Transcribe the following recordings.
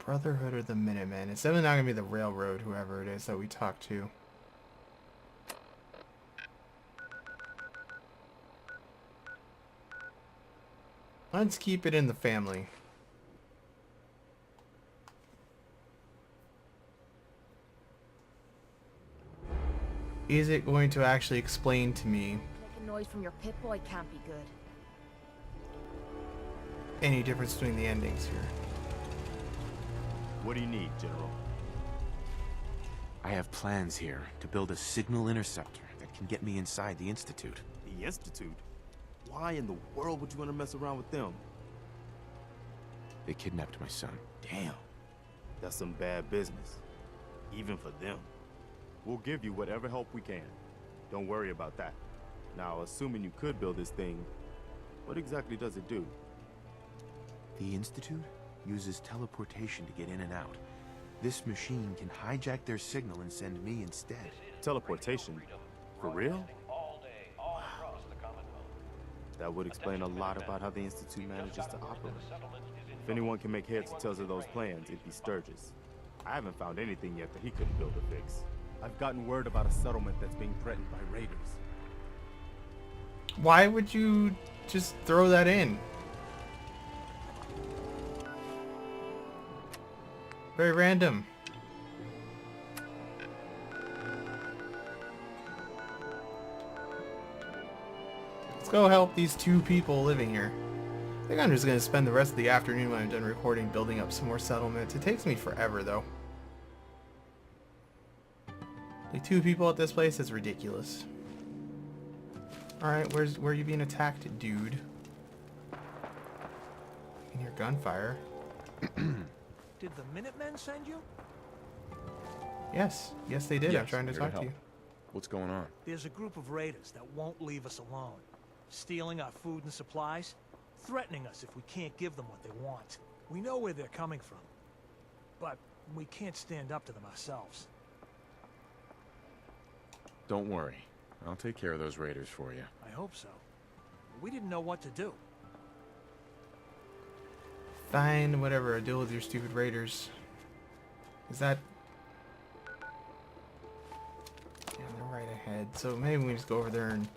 Brotherhood or the Minutemen? It's definitely not going to be the Railroad, whoever it is that we talk to. Let's keep it in the family. Is it going to actually explain to me Making noise from your Pip-Boy can't be good. any difference between the endings here? What do you need, General? I have plans here to build a signal interceptor that can get me inside the Institute. The Institute? Why in the world would you want to mess around with them? They kidnapped my son. Damn. That's some bad business. Even for them. We'll give you whatever help we can. Don't worry about that. Now, assuming you could build this thing, what exactly does it do? The Institute uses teleportation to get in and out. This machine can hijack their signal and send me instead. Teleportation? For real? That would explain a lot about how the Institute manages to operate. If anyone can make heads or tails of those plans, it'd be Sturgis. I haven't found anything yet that he couldn't build or fix. I've gotten word about a settlement that's being threatened by raiders. Why would you just throw that in? Very random. Let's go help these two people living here. I think I'm just going to spend the rest of the afternoon when I'm done recording building up some more settlements. It takes me forever though. Like 2 people at this place is ridiculous. Alright, where are you being attacked, dude? I can hear gunfire. Did the Minutemen send you? Yes, they did. Yes, I'm trying to here to talk to help. you. What's going on? There's a group of raiders that won't leave us alone. Stealing our food and supplies, threatening us if we can't give them what they want. We know where they're coming from, but we can't stand up to them ourselves. Don't worry. I'll take care of those raiders for you. I hope so. We didn't know what to do. Fine, whatever. Deal with your stupid raiders. Is that... Yeah, they're right ahead. So maybe we just go over there and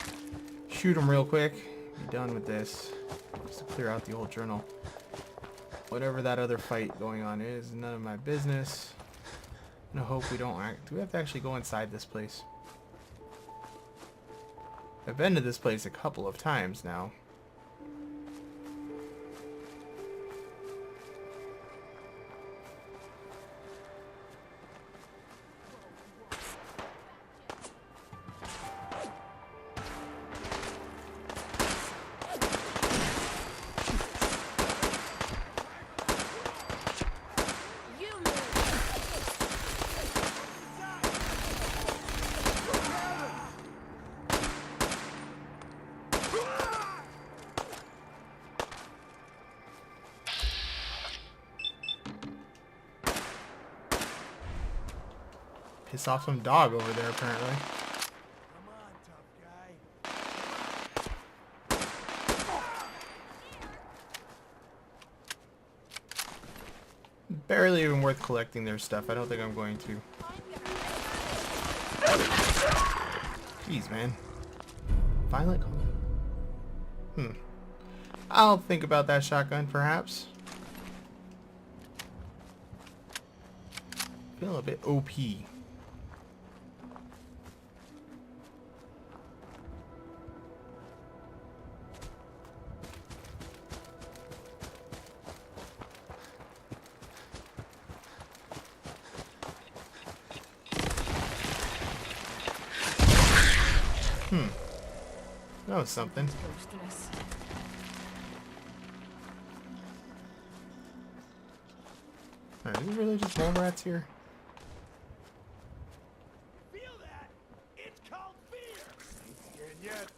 shoot them real quick. Be done with this. Just to clear out the old journal. Whatever that other fight going on is, none of my business. I hope we don't act... Do we have to actually go inside this place? I've been to this place a couple of times now. Piss off some dog over there, apparently. Come on, tough guy. Barely even worth collecting their stuff. I don't think I'm going to. Jeez, man. Violent combat. I'll think about that shotgun, perhaps. Feel a bit OP. That was something. Are these really just mole rats here? Feel that? It's called fear. Ain't scared yet.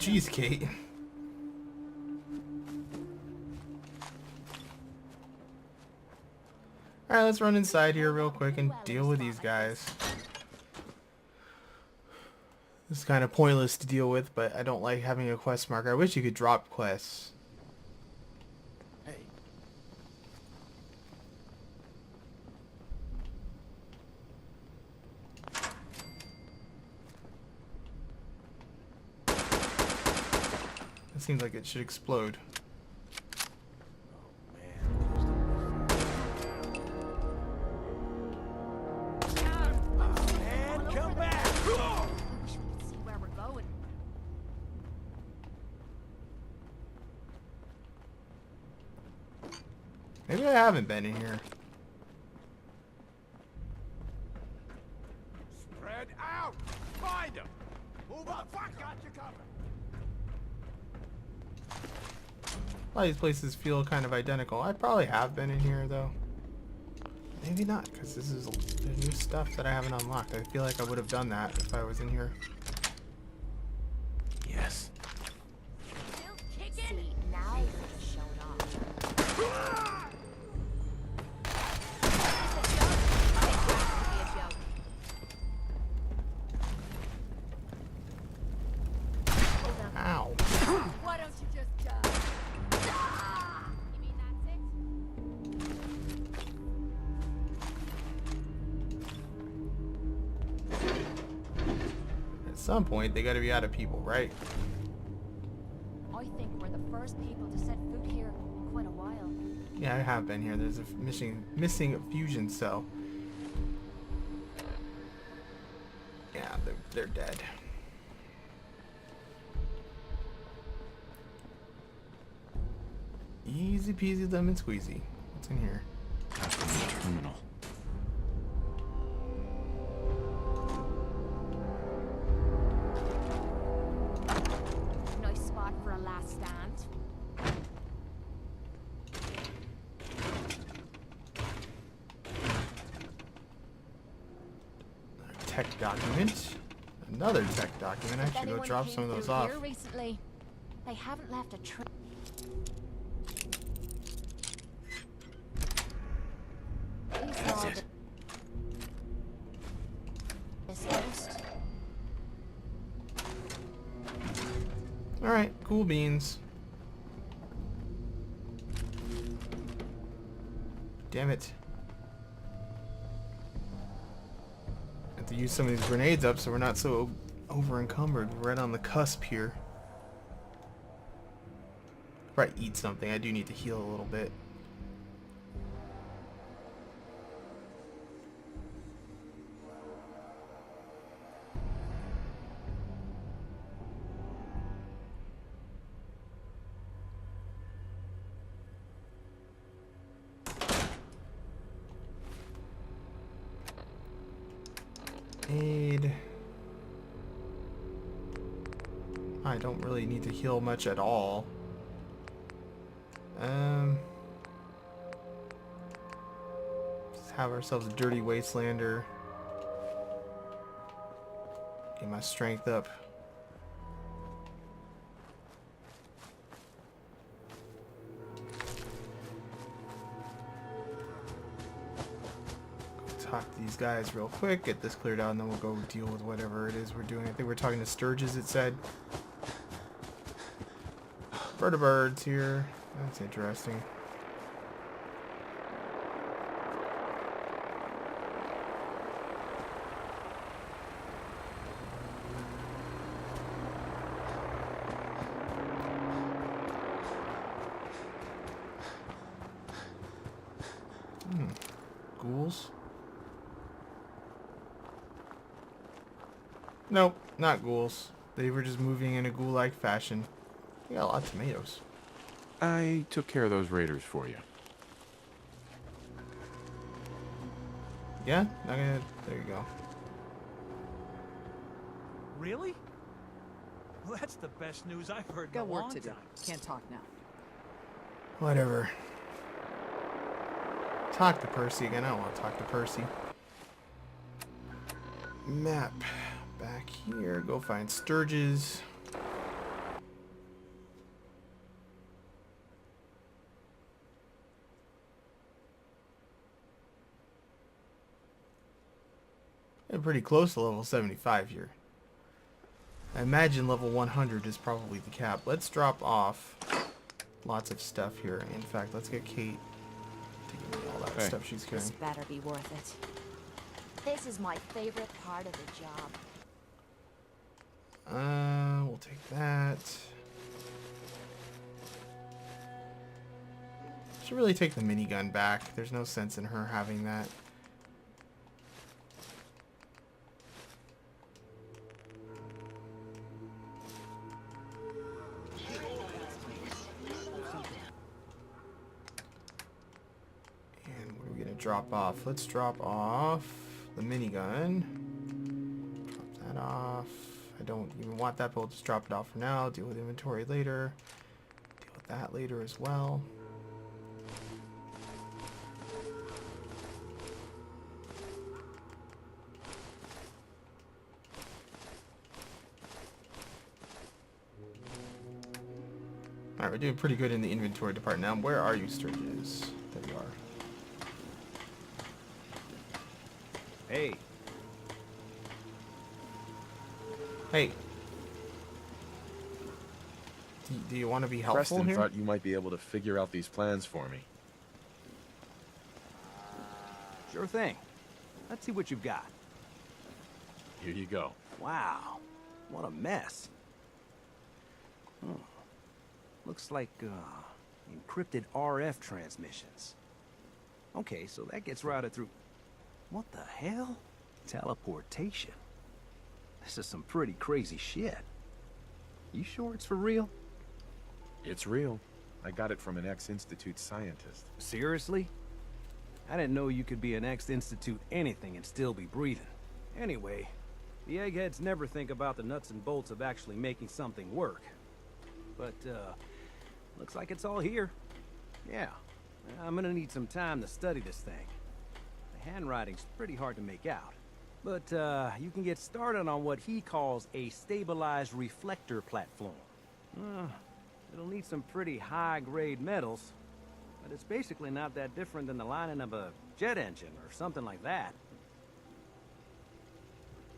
Jeez, Kate. Alright, let's run inside here real quick and deal with these guys. This is kind of pointless to deal with, but I don't like having a quest marker. I wish you could drop quests. Hey. It seems like it should explode. And come back! I wish we could see where we're going. Maybe I haven't been in here. Spread out! Find them! Move up! Fuck! Got you covered! A lot of these places feel kind of identical. I probably have been in here, though. Maybe not, because this is the new stuff that I haven't unlocked. I feel like I would have done that if I was in here. Yes. Still kicking? See, now it's shown off. Ow. Why don't you just You mean that's it? At some point, they gotta be out of people, right? I think we're the first people to set foot here in quite a while. Yeah, I have been here. There's a missing fusion cell. Yeah, they're dead. Easy peasy lemon squeezy. What's in here? That's from the terminal. Nice spot for a last stand. Tech document. Another tech document. I should go Anyone drop came some of those through off. here recently? They haven't left a trace. That's it. This host. Alright, cool beans. Damn it. Have to use some of these grenades up so we're not so over encumbered. We're right on the cusp here. Probably eat something. I do need to heal a little bit. Aid. I don't really need to heal much at all. Let's have ourselves a dirty wastelander. Get my strength up. Talk to these guys real quick, get this cleared out, and then we'll go deal with whatever it is we're doing. I think we're talking to Sturges, it said. Vertibirds here. That's interesting. Ghouls? Nope, not ghouls. They were just moving in a ghoul-like fashion. We got a lot of tomatoes. I took care of those raiders for you. Yeah? Not gonna... There you go. Really? Well, that's the best news I've heard in Got a work long to do. time. Can't talk now. Whatever. Talk to Percy again. I don't want to talk to Percy. Map. Back here. Go find Sturges. We're pretty close to level 75 here. I imagine level 100 is probably the cap. Let's drop off lots of stuff here. In fact, let's get Kate to give me all that stuff she's carrying. This better be worth it. This is my favorite part of the job. We'll take that. Should really take the minigun back. There's no sense in her having that. And what are we gonna drop off? Let's drop off the minigun. Drop that off. I don't even want that, but we'll just drop it off for now. Deal with inventory later. Deal with that later as well. Alright, we're doing pretty good in the inventory department now. Where are you, Sturgis? There you are. Hey. Hey. Do you want to be helpful Preston here? thought you might be able to figure out these plans for me. Sure thing. Let's see what you've got. Here you go. Wow. What a mess. Looks like, encrypted RF transmissions. Okay, so that gets routed through... What the hell? Teleportation. This is some pretty crazy shit. You sure it's for real? It's real. I got it from an ex-Institute scientist. Seriously? I didn't know you could be an ex-Institute anything and still be breathing. Anyway, the eggheads never think about the nuts and bolts of actually making something work. But, looks like it's all here. Yeah, I'm gonna need some time to study this thing. The handwriting's pretty hard to make out. But, you can get started on what he calls a stabilized reflector platform. It'll need some pretty high-grade metals, but it's basically not that different than the lining of a jet engine or something like that.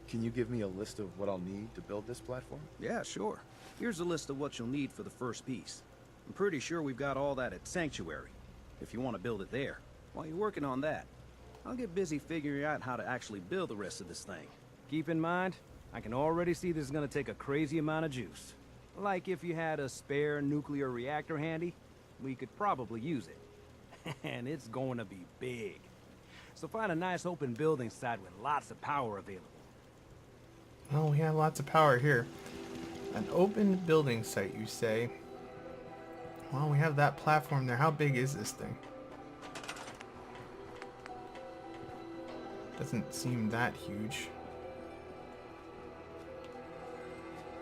Can you give me a list of what I'll need to build this platform? Yeah, sure. Here's a list of what you'll need for the first piece. I'm pretty sure we've got all that at Sanctuary, if you want to build it there. While you're working on that, I'll get busy figuring out how to actually build the rest of this thing. Keep in mind, I can already see this is gonna take a crazy amount of juice. Like if you had a spare nuclear reactor handy, we could probably use it. And it's going to be big. So find a nice open building site with lots of power available. Well, we have lots of power here. An open building site, you say? Well, we have that platform there. How big is this thing? Doesn't seem that huge.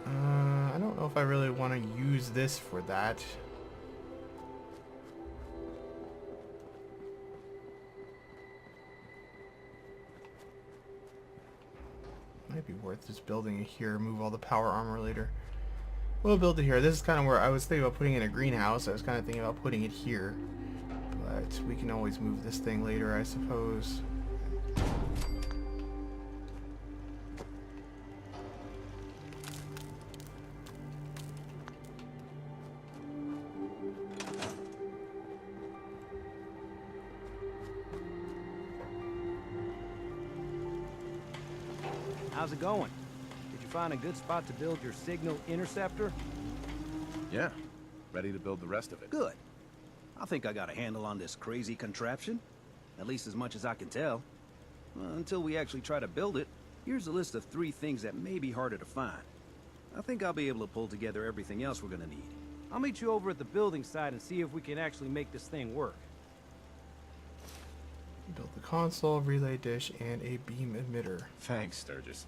I don't know if I really want to use this for that. Might be worth just building it here, move all the power armor later. We'll build it here. This is kind of where I was thinking about putting in a greenhouse. I was kind of thinking about putting it here. But we can always move this thing later, I suppose. How's it going? Did you find a good spot to build your signal interceptor? Yeah. Ready to build the rest of it. Good. I think I got a handle on this crazy contraption. At least as much as I can tell. Until we actually try to build it, here's a list of 3 things that may be harder to find. I think I'll be able to pull together everything else we're gonna need. I'll meet you over at the building site and see if we can actually make this thing work. Build the console, relay dish, and a beam emitter. Thanks, Sturgis.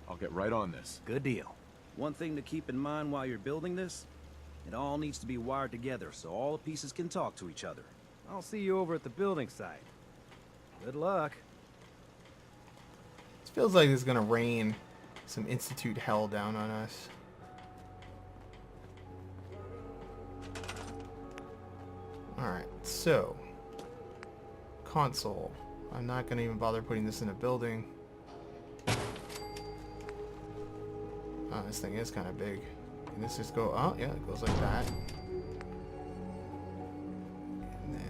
I'll get right on this. Good deal. One thing to keep in mind while you're building this, it all needs to be wired together so all the pieces can talk to each other. I'll see you over at the building site. Good luck. This feels like it's gonna rain some Institute hell down on us. Alright, so console. I'm not gonna even bother putting this in a building. Oh, this thing is kind of big. Can this just go? Oh, yeah, it goes like that. And then...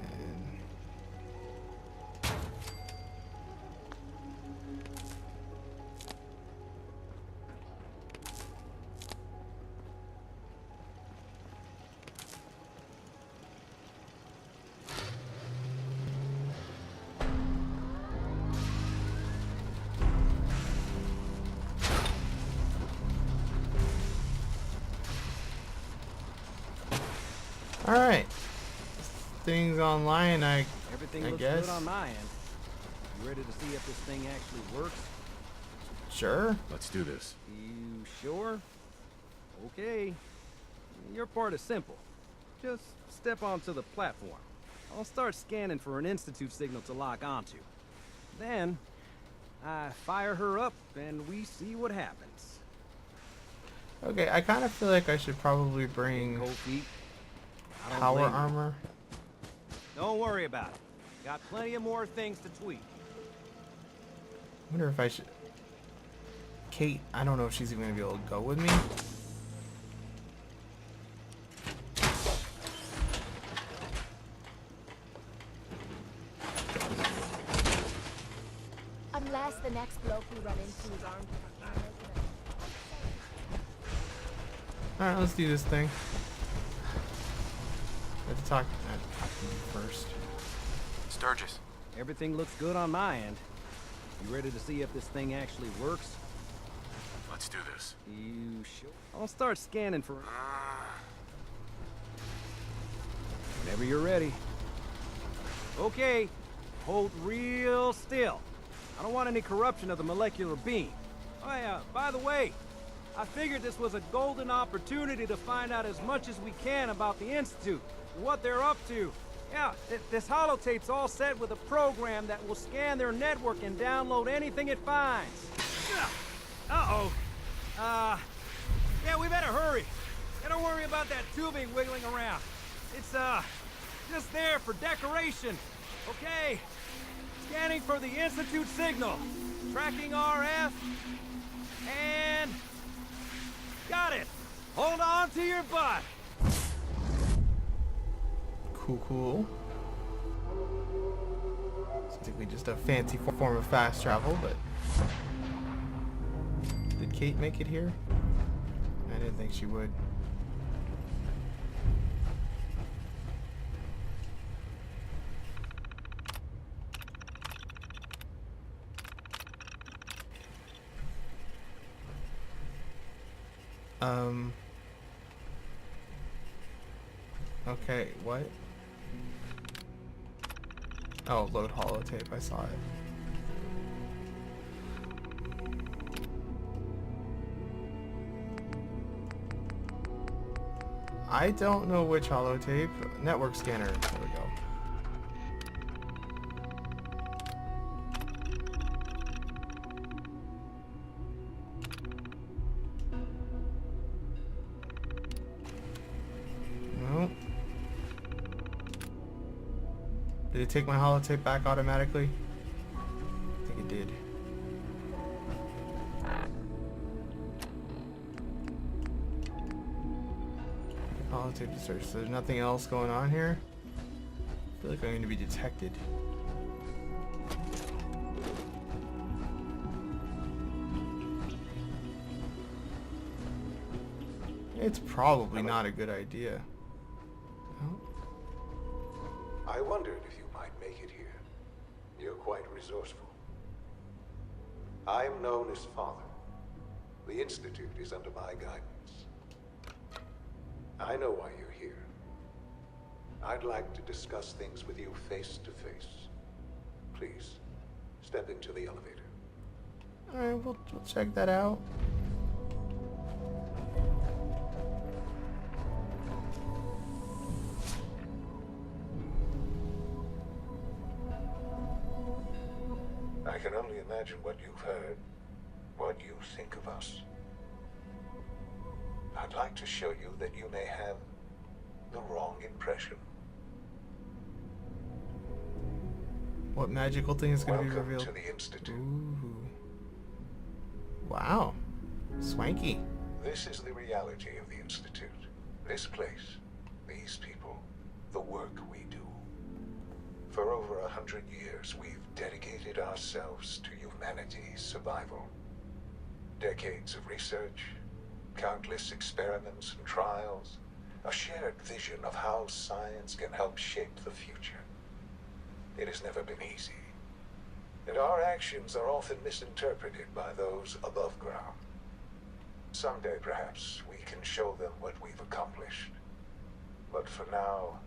Alright. Things online, Everything I looks guess. good on my end. You ready to see if this thing actually works? Sure. Let's do this. You sure? Okay. Your part is simple. Just step onto the platform. I'll start scanning for an Institute signal to lock onto. Then, I fire her up and we see what happens. Okay, I kind of feel like I should probably bring Cold feet. I don't power blame you. armor. Don't worry about it. Got plenty of more things to tweak. I wonder if I should... Kate, I don't know if she's even going to be able to go with me. Unless the next bloke we run into is armed with a hammer. Alright, let's do this thing. I have to talk to you first. Sturgis. Everything looks good on my end. You ready to see if this thing actually works? Let's do this. You sure? I'll start scanning for... Whenever you're ready. Okay. Hold real still. I don't want any corruption of the molecular beam. Oh yeah, by the way, I figured this was a golden opportunity to find out as much as we can about the Institute, what they're up to. Yeah, this holotape's all set with a program that will scan their network and download anything it finds. Uh-oh. Yeah, we better hurry. And don't worry about that tubing wiggling around. It's, just there for decoration. Okay. Scanning for the Institute signal. Tracking RF. And... got it. Hold on to your butt. Cool, cool. It's typically just a fancy form of fast travel, but... Did Kate make it here? I didn't think she would. Okay, what? Oh, load holotape, I saw it. I don't know which holotape. Network scanner. There we go. No. Did it take my holotape back automatically? I think it did. Holotape to search. So there's nothing else going on here? I feel like I'm going to be detected. It's probably not a good idea. No? I wondered if you might make it here. You're quite resourceful. I'm known as Father. The Institute is under my guidance. I know why you're here. I'd like to discuss things with you face to face. Please, step into the elevator. Alright, we'll check that out. I can only imagine what you've heard, what you think of us. I'd like to show you that you may have the wrong impression. What magical thing is going to be Welcome revealed? to the Institute. Ooh. Wow. Swanky. This is the reality of the Institute. This place, these people, the work we do. For over 100 years, we've dedicated ourselves to humanity's survival. Decades of research, countless experiments and trials, a shared vision of how science can help shape the future. It has never been easy, and our actions are often misinterpreted by those above ground. Someday, perhaps, we can show them what we've accomplished. But for now,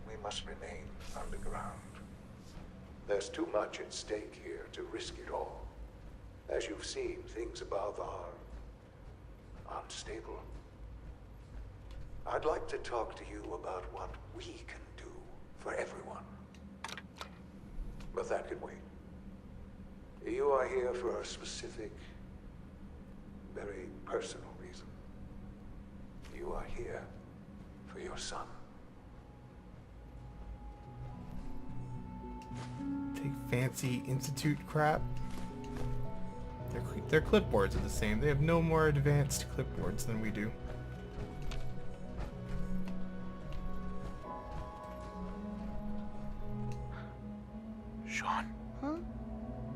we must remain underground. There's too much at stake here to risk it all. As you've seen, things above are unstable. I'd like to talk to you about what we can do for everyone. But that can wait. You are here for a specific, very personal reason. You are here for your son. Take fancy institute crap. Their clipboards are the same. They have no more advanced clipboards than we do. Shaun? Huh?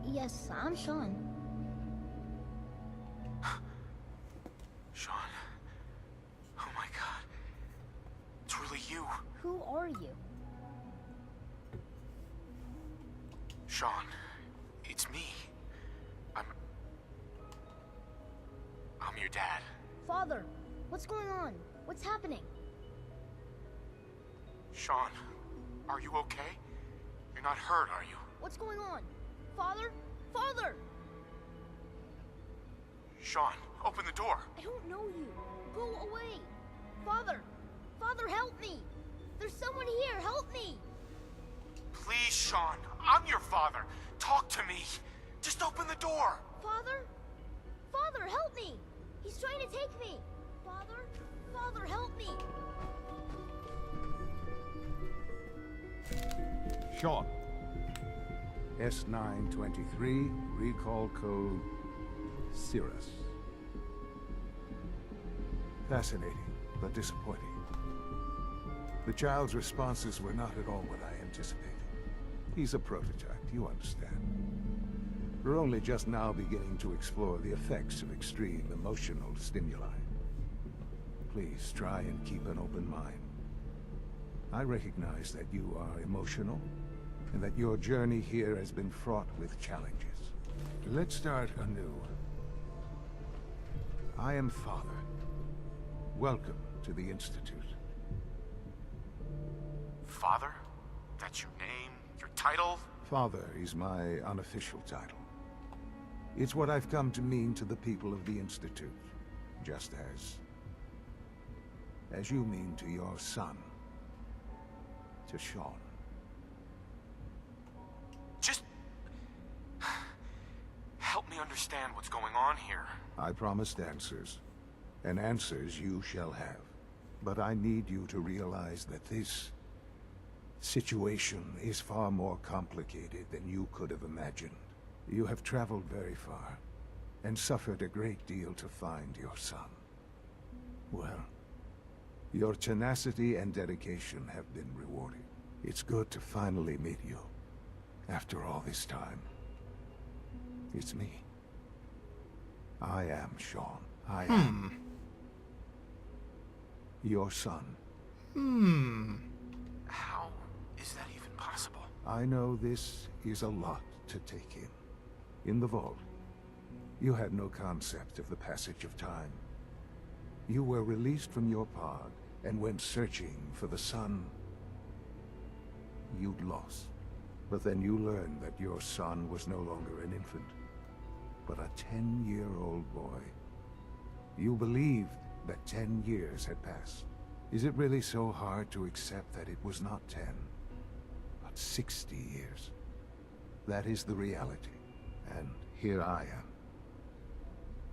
Yes, I'm Shaun. Shaun. Oh my god. It's really you. Who are you? Shaun. It's me. I'm your dad. Father, what's going on? What's happening? Shaun, are you okay? You're not hurt, are you? What's going on? Father? Father! Shaun, open the door. I don't know you. Go away. Father! Father, help me! There's someone here, help me! Please, Shaun. I'm your father. Talk to me. Just open the door. Father? Father, help me! He's trying to take me! Father? Father, help me! Shaun. S923, recall code Cirrus. Fascinating, but disappointing. The child's responses were not at all what I anticipated. He's a prototype, you understand. We're only just now beginning to explore the effects of extreme emotional stimuli. Please try and keep an open mind. I recognize that you are emotional, and that your journey here has been fraught with challenges. Let's start anew. I am Father. Welcome to the Institute. Father? That's your name? Your title? Father is my unofficial title. It's what I've come to mean to the people of the Institute, just as you mean to your son, to Shaun. Just help me understand what's going on here. I promised answers, and answers you shall have. But I need you to realize that this situation is far more complicated than you could have imagined. You have traveled very far, and suffered a great deal to find your son. Well, your tenacity and dedication have been rewarded. It's good to finally meet you, after all this time. It's me. I am Shaun. I am your son. How is that even possible? I know this is a lot to take in. In the vault, you had no concept of the passage of time. You were released from your pod and went searching for the son you'd lost. But then you learned that your son was no longer an infant, but a 10-year-old boy. You believed that 10 years had passed. Is it really so hard to accept that it was not 10, but 60 years? That is the reality. And here I am,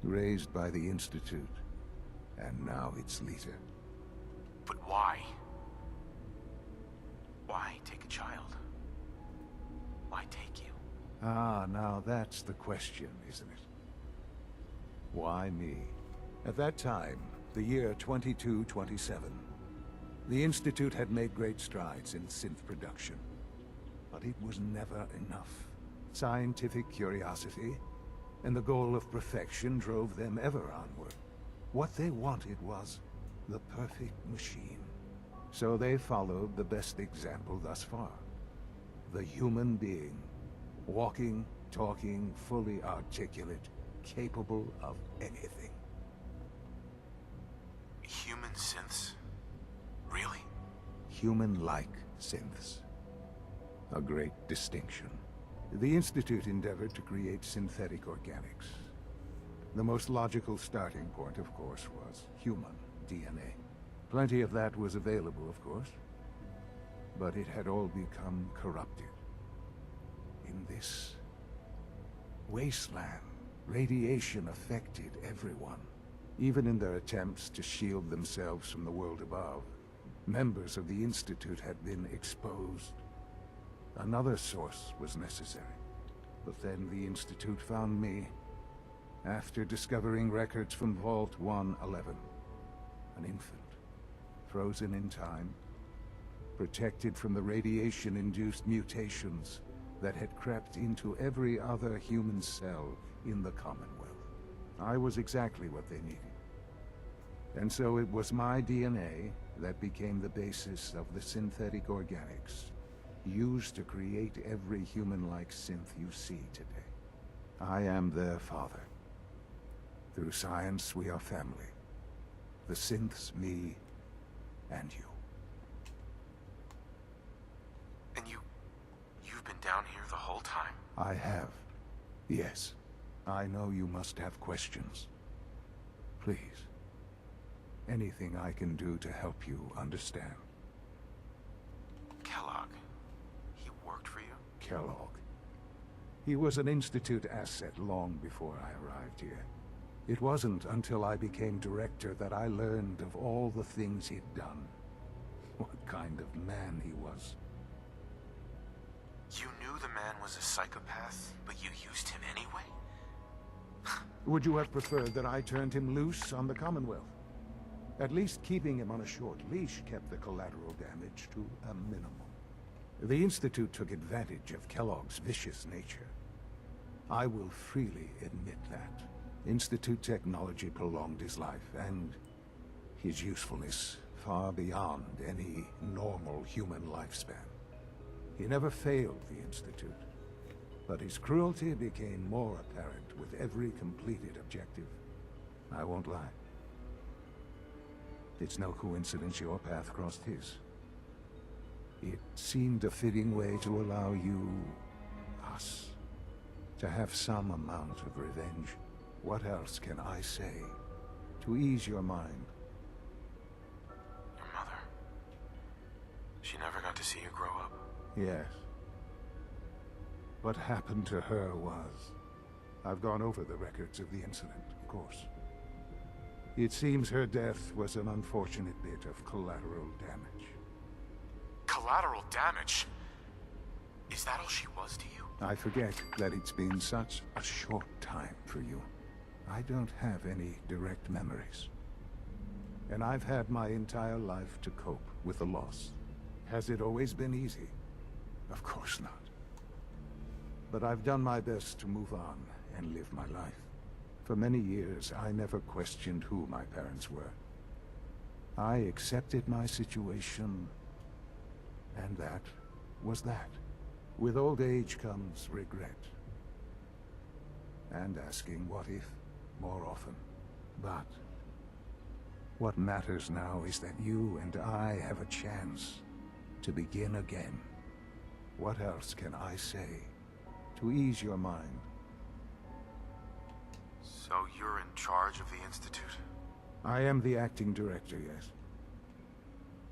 raised by the Institute, and now its leader. But why? Why take a child? Why take you? Ah, now that's the question, isn't it? Why me? At that time, the year 2227, the Institute had made great strides in synth production. But it was never enough. Scientific curiosity and the goal of perfection drove them ever onward. What they wanted was the perfect machine. So they followed the best example thus far. The human being. Walking, talking, fully articulate, capable of anything. Human synths? Really? Human-like synths. A great distinction. The Institute endeavored to create synthetic organics. The most logical starting point, of course, was human DNA. Plenty of that was available, of course. But it had all become corrupted. In this wasteland, radiation affected everyone. Even in their attempts to shield themselves from the world above, members of the Institute had been exposed. Another source was necessary. But then the Institute found me, after discovering records from Vault 111. An infant, frozen in time, protected from the radiation-induced mutations that had crept into every other human cell in the Commonwealth. I was exactly what they needed. And so it was my DNA that became the basis of the synthetic organics used to create every human-like synth you see today. I am their father. Through science, we are family. The synths, me, and you. And you've been down here the whole time? I have. Yes. I know you must have questions. Please. Anything I can do to help you understand. Kellogg. He worked for you? Kellogg. He was an Institute asset long before I arrived here. It wasn't until I became director that I learned of all the things he'd done. What kind of man he was. You knew the man was a psychopath, but you used him anyway? Would you have preferred that I turned him loose on the Commonwealth? At least keeping him on a short leash kept the collateral damage to a minimum. The Institute took advantage of Kellogg's vicious nature. I will freely admit that. Institute technology prolonged his life, and his usefulness far beyond any normal human lifespan. He never failed the Institute, but his cruelty became more apparent with every completed objective. I won't lie. It's no coincidence your path crossed his. It seemed a fitting way to allow you, us, to have some amount of revenge. What else can I say to ease your mind? Your mother. She never got to see you grow up. Yes. What happened to her was... I've gone over the records of the incident, of course. It seems her death was an unfortunate bit of collateral damage. Collateral damage? Is that all she was to you? I forget that it's been such a short time for you. I don't have any direct memories. And I've had my entire life to cope with the loss. Has it always been easy? Of course not. But I've done my best to move on and live my life. For many years, I never questioned who my parents were. I accepted my situation, and that was that. With old age comes regret. And asking what if more often. But what matters now is that you and I have a chance to begin again. What else can I say to ease your mind? So you're in charge of the Institute? I am the acting director, yes.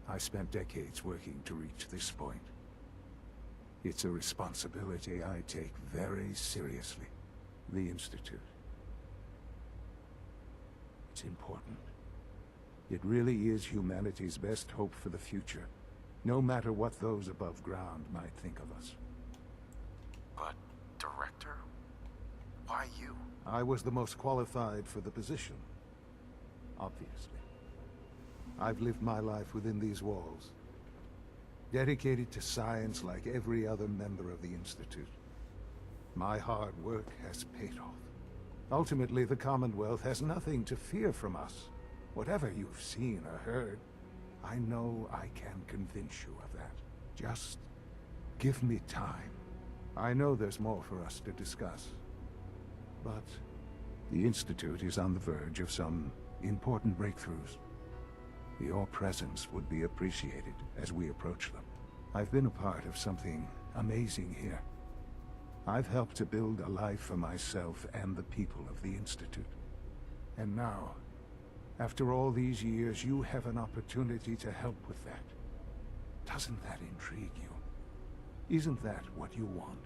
I spent decades working to reach this point. It's a responsibility I take very seriously. The Institute. It's important. It really is humanity's best hope for the future, no matter what those above ground might think of us. But, director? Why you? I was the most qualified for the position. obviously. I've lived my life within these walls, dedicated to science like every other member of the Institute. My hard work has paid off. Ultimately, the Commonwealth has nothing to fear from us. Whatever you've seen or heard, I know I can convince you of that. Just give me time. I know there's more for us to discuss. But the Institute is on the verge of some important breakthroughs. Your presence would be appreciated as we approach them. I've been a part of something amazing here. I've helped to build a life for myself and the people of the Institute. And now, after all these years, you have an opportunity to help with that. Doesn't that intrigue you? Isn't that what you want?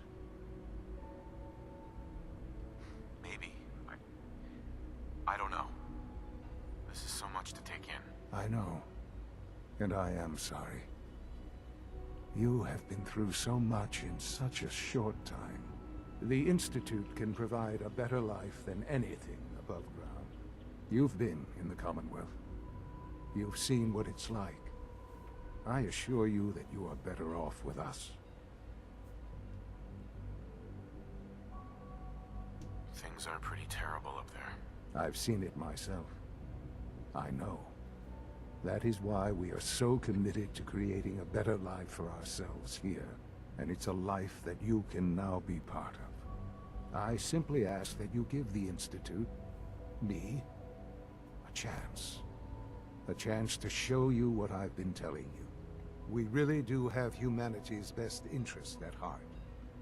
Maybe. I don't know. This is so much to take in. I know. And I am sorry. You have been through so much in such a short time. The Institute can provide a better life than anything above ground. You've been in the Commonwealth. You've seen what it's like. I assure you that you are better off with us. Things are pretty terrible up there. I've seen it myself. I know. That is why we are so committed to creating a better life for ourselves here. And it's a life that you can now be part of. I simply ask that you give the Institute, me, a chance. A chance to show you what I've been telling you. We really do have humanity's best interest at heart.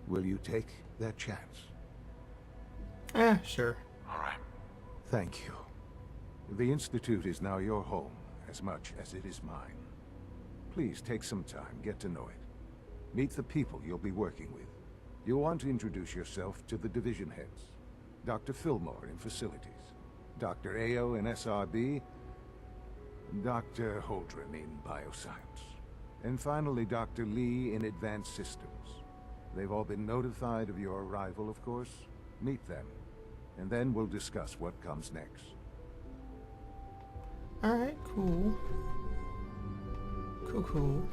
Will you take that chance? Sure. All right. Thank you. The Institute is now your home, as much as it is mine. Please take some time, get to know it. Meet the people you'll be working with. You'll want to introduce yourself to the division heads. Dr. Fillmore in Facilities, Dr. Ayo in SRB, Dr. Holdren in Bioscience, and finally Dr. Lee in Advanced Systems. They've all been notified of your arrival, of course. Meet them, and then we'll discuss what comes next. Alright, cool. Cool.